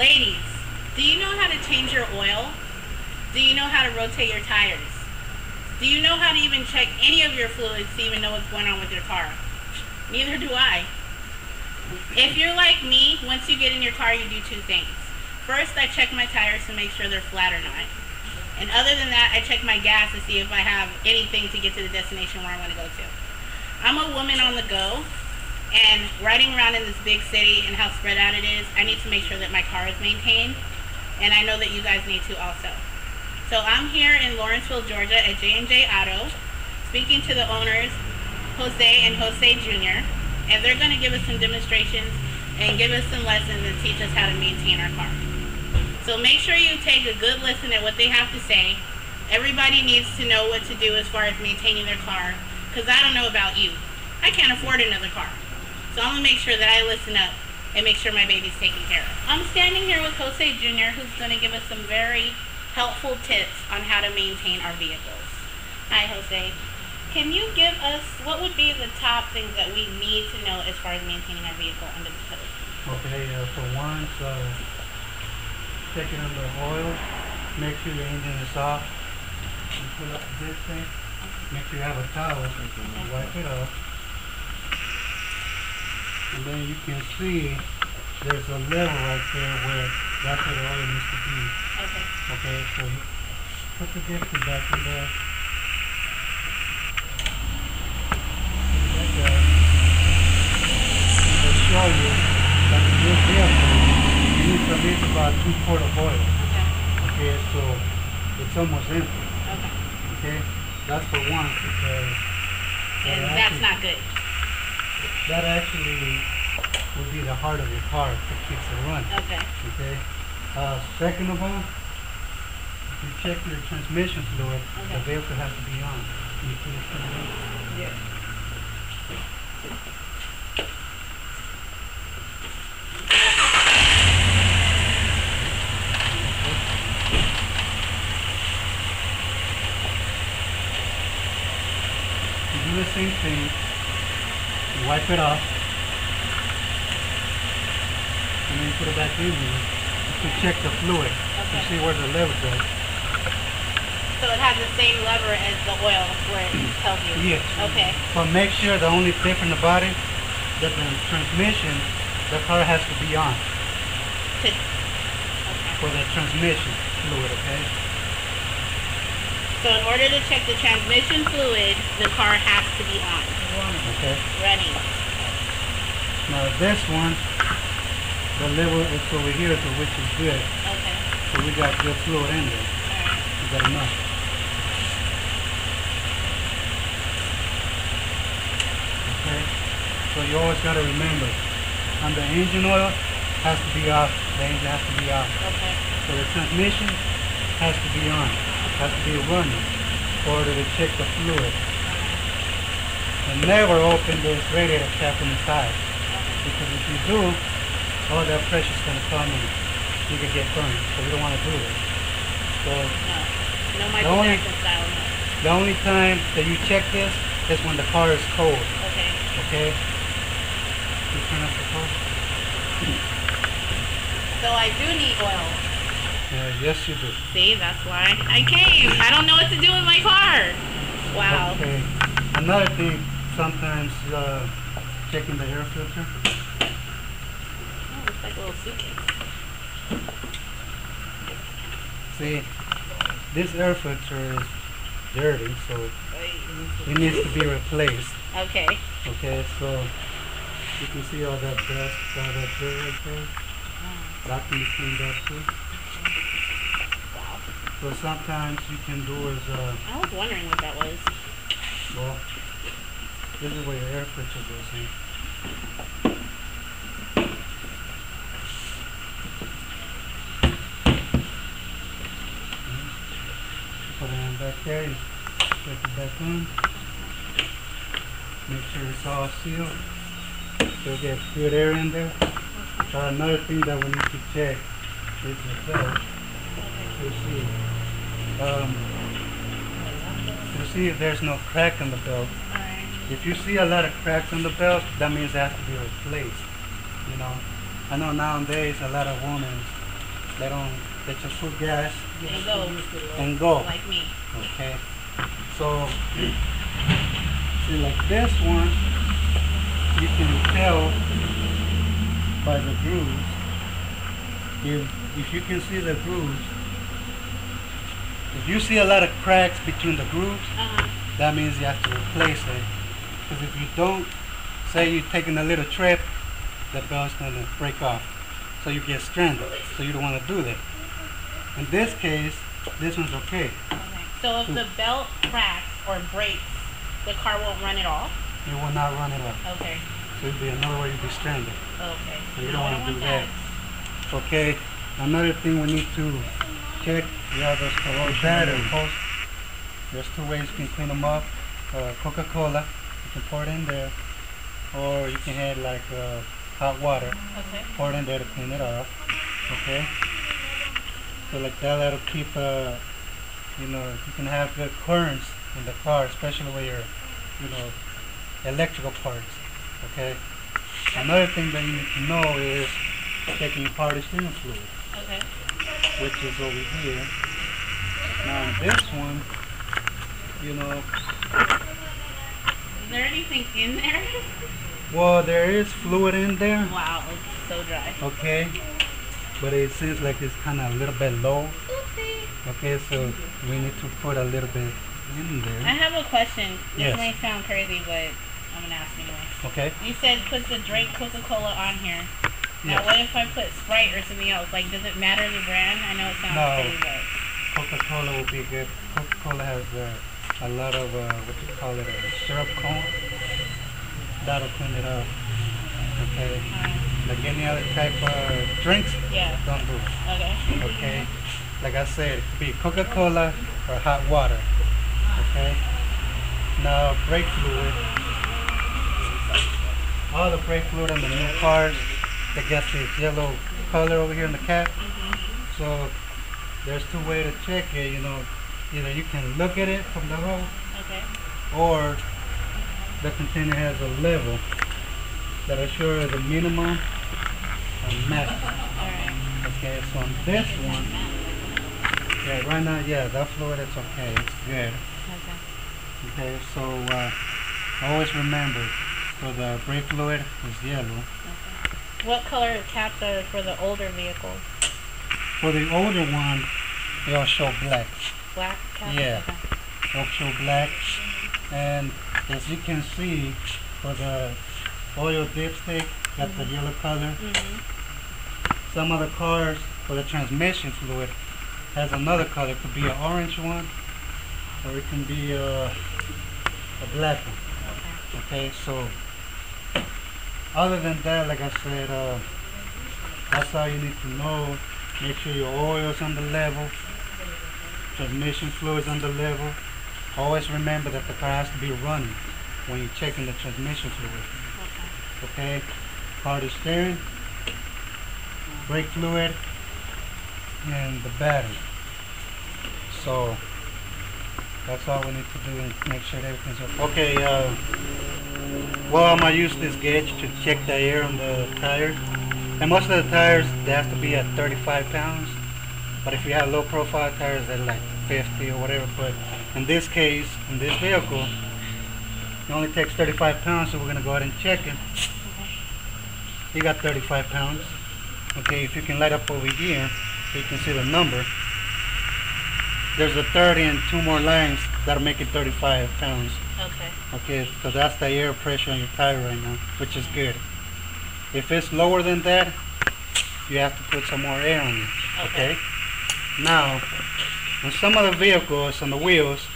Ladies, do you know how to change your oil? Do you know how to rotate your tires? Do you know how to even check any of your fluids to even know what's going on with your car? Neither do I. If you're like me, once you get in your car, you do two things. First, I check my tires to make sure they're flat or not. And other than that, I check my gas to see if I have anything to get to the destination where I want to go to. I'm a woman on the go, and riding around in this big city and how spread out it is, I need to make sure that my car is maintained, and I know that you guys need to also. So I'm here in Lawrenceville, Georgia at J&J Auto, speaking to the owners, Jose and Jose Jr., and they're going to give us some demonstrations and give us some lessons and teach us how to maintain our car. So make sure you take a good listen at what they have to say. Everybody needs to know what to do as far as maintaining their car, because I don't know about you. I can't afford another car. So I'm going to make sure that I listen up and make sure my baby's taken care of. I'm standing here with Jose Jr., who's going to give us some very helpful tips on how to maintain our vehicles. Hi, Jose. Can you give us, what would be the top things that we need to know as far as maintaining our vehicle under the hood? Okay, for one, check it under oil. Make sure the engine is off. You pull up this thing. Make sure you have a towel so you can wipe it off. And then you can see there's a level right there where that's where the oil needs to be. Okay. Okay, so you put the dipstick back in there. Like that. And they'll show you that in this vehicle, you need to leave about 2 quarts of oil. Okay. Okay, so it's almost empty. Okay. Okay, that's for one because. And that's not good. That actually would be the heart of your car that keeps it running. Okay. Okay. Second of all, if you check your transmission fluid, the vehicle has to be on. Can you please turn it on? Yeah. You do the same thing. You wipe it off. And then you put it back in here. You can check the fluid to see where the level goes. So it has the same lever as the oil where it tells you? Yes. Okay. But make sure the only tip in the body, that the transmission, the car has to be on. Okay. For the transmission fluid, okay? So in order to check the transmission fluid, the car has to be on. Okay. Running. Now this one, the level is over here, so which is good. Okay. So we got good fluid in there. Alright. We got enough. Okay. So you always got to remember, on the engine oil has to be off. The engine has to be off. Okay. So the transmission has to be on. Has to be running in order to check the fluid. And never open this radiator cap on the side. Because if you do, all that pressure is going to come and you can get burned. So we don't want to do this. So No Michael Jackson style. the only time that you check this is when the car is cold. Okay. Okay? You turn off the car. So I do need oil. Yes, you do. See, that's why I came. I don't know what to do with my car. Wow. Okay. Another thing, sometimes checking the air filter. Oh, looks like a little suitcase. See, this air filter is dirty, so it needs to be replaced. Okay. Okay, so you can see all that dust, all that dirt right there. That can be cleaned up too. Wow. So sometimes you can do is, I was wondering what that was. well, this is where your air filter goes in. Put it in back there, you put it back on. Make sure it's all sealed. So get good air in there. Another thing that we need to check is the belt. To see if there's no crack in the belt. Alright. If you see a lot of cracks in the belt, that means it has to be replaced. You know, I know nowadays a lot of women They just put gas And go. and go. Like me. Okay. So, see, like this one, you can tell by the grooves. If you can see the grooves, if you see a lot of cracks between the grooves, that means you have to replace it. Because if you don't, say you're taking a little trip, the belt's going to break off. So you get stranded. So you don't want to do that. In this case, this one's okay. So if the belt cracks or breaks, the car won't run it off? It will not run it off. Okay. So it'd be another way you'd be stranded. Okay. So you don't want to do that. Okay. Another thing we need to check, those batteries. There's two ways you can clean them up. Coca-Cola, you can pour it in there, or you can have like hot water, pour it in there to clean it off. Okay. So like that'll keep, you can have good currents in the car, especially with your, electrical parts. Okay. Another thing that you need to know is checking your party steering fluid. Okay. Which is over here. Now this one, Is there anything in there? Well, there is fluid in there. Wow, it's so dry. Okay. But it seems like it's kind of a little bit low. Oopsie. Okay, so we need to put a little bit in there. I have a question. Yes. This may sound crazy, but I'm going to ask anyway. Okay. You said put the drink Coca-Cola on here. Now, Yes. what if I put Sprite or something else? Like, does it matter the brand? I know it sounds crazy, but... Coca-Cola will be good. Coca-Cola has a lot of, syrup cone. That'll clean it up. Okay. Like any other type of drinks, don't do it. Okay. Okay. Like I said, it could be Coca-Cola or hot water. Okay. Now, brake fluid. All the brake fluid in the new cars, they get this yellow color over here in the cap. So there's two ways to check it. Either you can look at it from the road, or the container has a level that'll show you the minimum and maximum. Okay, so on this one, right now, that fluid is okay, it's good. Okay, so always remember, for the brake fluid is yellow. What color caps are for the older vehicles? For the older one, they'll show black. Black caps? Yeah, they'll show black. And as you can see, for the oil dipstick, got the yellow color. Some of the cars, for the transmission fluid, has another color. It could be an orange one, or it can be a black one. Okay, so other than that, like I said, that's all you need to know. Make sure your oil's on the level, transmission fluid's on the level. Always remember that the car has to be running when you're checking the transmission fluid. Okay, party steering, brake fluid, and the battery. So that's all we need to do and make sure everything's okay. Okay, well, I'm gonna use this gauge to check the air on the tires. And most of the tires, they have to be at 35 pounds. But if you have low profile tires, they're like 50 or whatever. But in this case, in this vehicle, it only takes 35 pounds, so we're gonna go ahead and check it. You got 35 pounds. Okay, if you can light up over here, so you can see the number. There's a 30 and two more lines that'll make it 35 pounds. Okay, so that's the air pressure on your tire right now, which is good. If it's lower than that, you have to put some more air on it. Okay? Now, on some of the vehicles, on the wheels,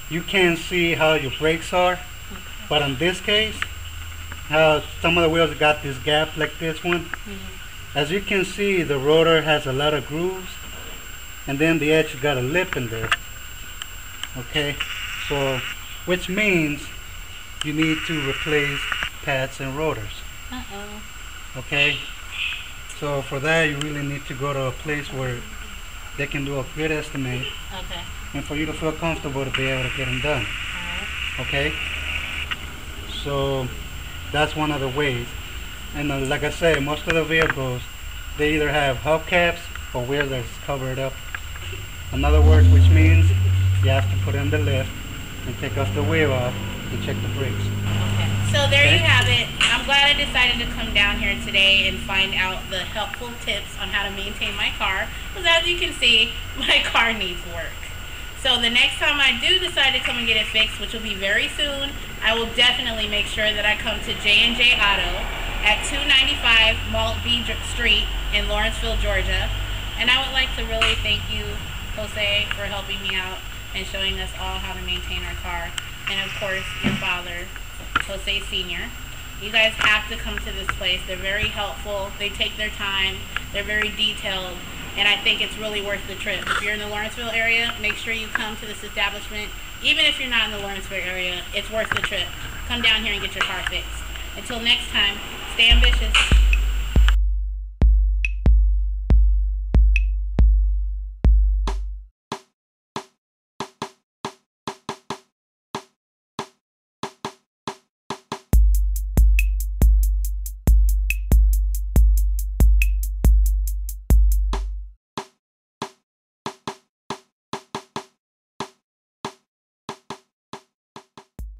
you can't see how your brakes are. But in this case, how some of the wheels got this gap like this one. As you can see, the rotor has a lot of grooves, and then the edge got a lip in there. Okay? So, which means you need to replace pads and rotors. Okay? So for that, you really need to go to a place where they can do a good estimate. And for you to feel comfortable to be able to get them done. Okay? So that's one of the ways. And like I said, most of the vehicles, they either have hubcaps or wheel that's covered up. In other words, which means you have to put in the lift and take off the wheel off and check the brakes. Okay. So there you have it. I'm glad I decided to come down here today and find out the helpful tips on how to maintain my car. Because as you can see, my car needs work. So the next time I do decide to come and get it fixed, which will be very soon, I will definitely make sure that I come to J&J Auto at 295 Maltby Street in Lawrenceville, Georgia. And I would like to really thank you, Jose, for helping me out and showing us all how to maintain our car. And of course, your father, Jose Sr. You guys have to come to this place. They're very helpful. They take their time. They're very detailed. And I think it's really worth the trip. If you're in the Lawrenceville area, make sure you come to this establishment. Even if you're not in the Lawrenceville area, it's worth the trip. Come down here and get your car fixed. Until next time, stay ambitious.